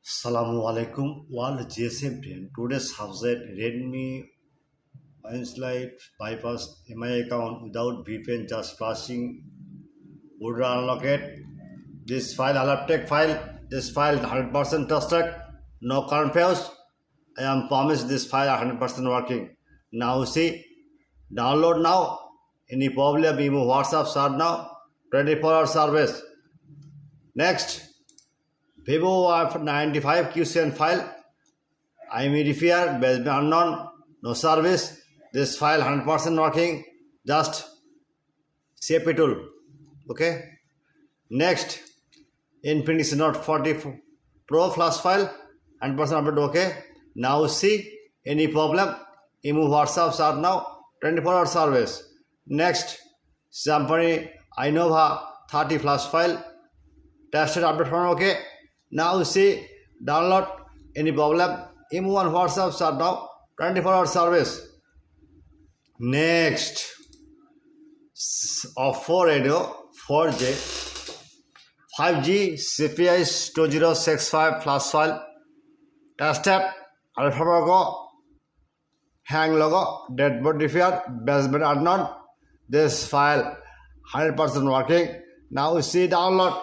Assalamu alaikum, world GSM friend. Today's subject Redmi Slide bypass my account without VPN, just flashing would unlock it. This file, I'll take file. This file 100% trusted, no confused. I am promised this file 100% working. Now see, download now. Any problem, email WhatsApp start now. 24-hour service. Next, Vivo F95 QCN file. I am repair, based unknown, no service. This file 100% working. Just save it all. Okay. Next, Infinix Note 40 Pro flash file 100% update. Okay. Now see any problem. Email WhatsApp start now. 24-hour service. Next, Samsung Innova 30 flash file. Tested update from okay. Now see download any problem. Email on WhatsApp start now. 24-hour service. Next, Oppo radio 4G 5G CPI 2065 flash file. Tested alpha logo, hang logo, deadboard repair, basement unknown. This file 100% working. Now see download.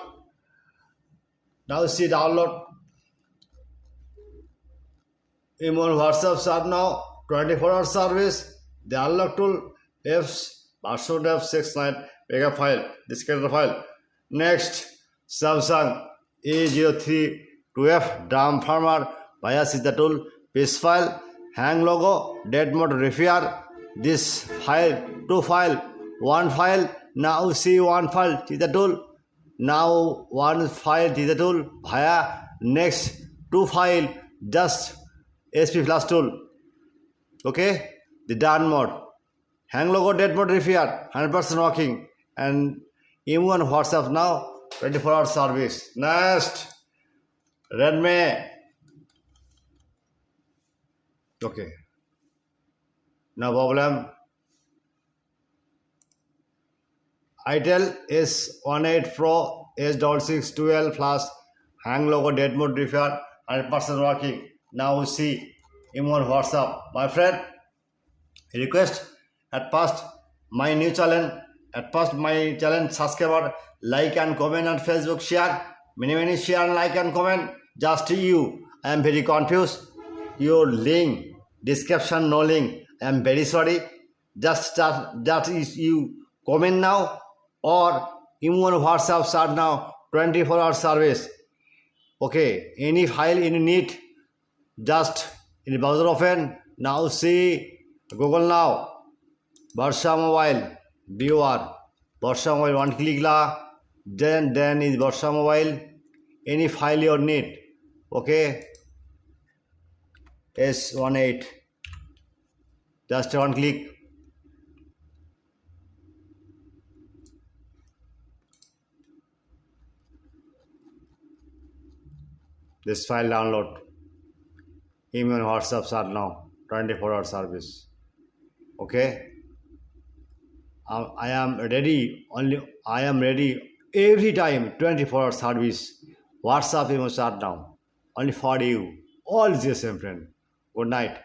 Email WhatsApp start now. 24-hour service. The unlock tool version F69 mega file. This kind of file. Next, Samsung A032F DRAM firmware via Cheetah tool. Paste file. Hang logo. Dead mode repair. This file. Two file. One file. Now see one file. Cheetah tool. Now one file Cheetah tool via next two file just SP flash tool. Okay, the done mode. Hang logo dead mode repair 100% working and email on WhatsApp now 24-hour service. Next, Redmi. Okay, no problem. Itel S18 Pro A032F flash hang logo dead mode repair 100% working. Now see email on WhatsApp. My friend, request at first my new channel. At first my channel subscriber like and comment on Facebook share. Many share and like and comment. Just you. I am very confused. Your link description no link. I am very sorry. Just start. That is you comment now. Or email on WhatsApp start now 24-hour service. Okay, any file you need, just in the browser open. Now see Google now. Barsha mobile viewer. Barsha mobile one click la. Then is Barsha mobile. Any file you need. Okay. S18. Just one click. This file download. Email WhatsApp start now. 24-hour service. Okay. I am ready. I am ready every time. 24-hour service. WhatsApp email start now. Only for you. All GSM friend. Good night.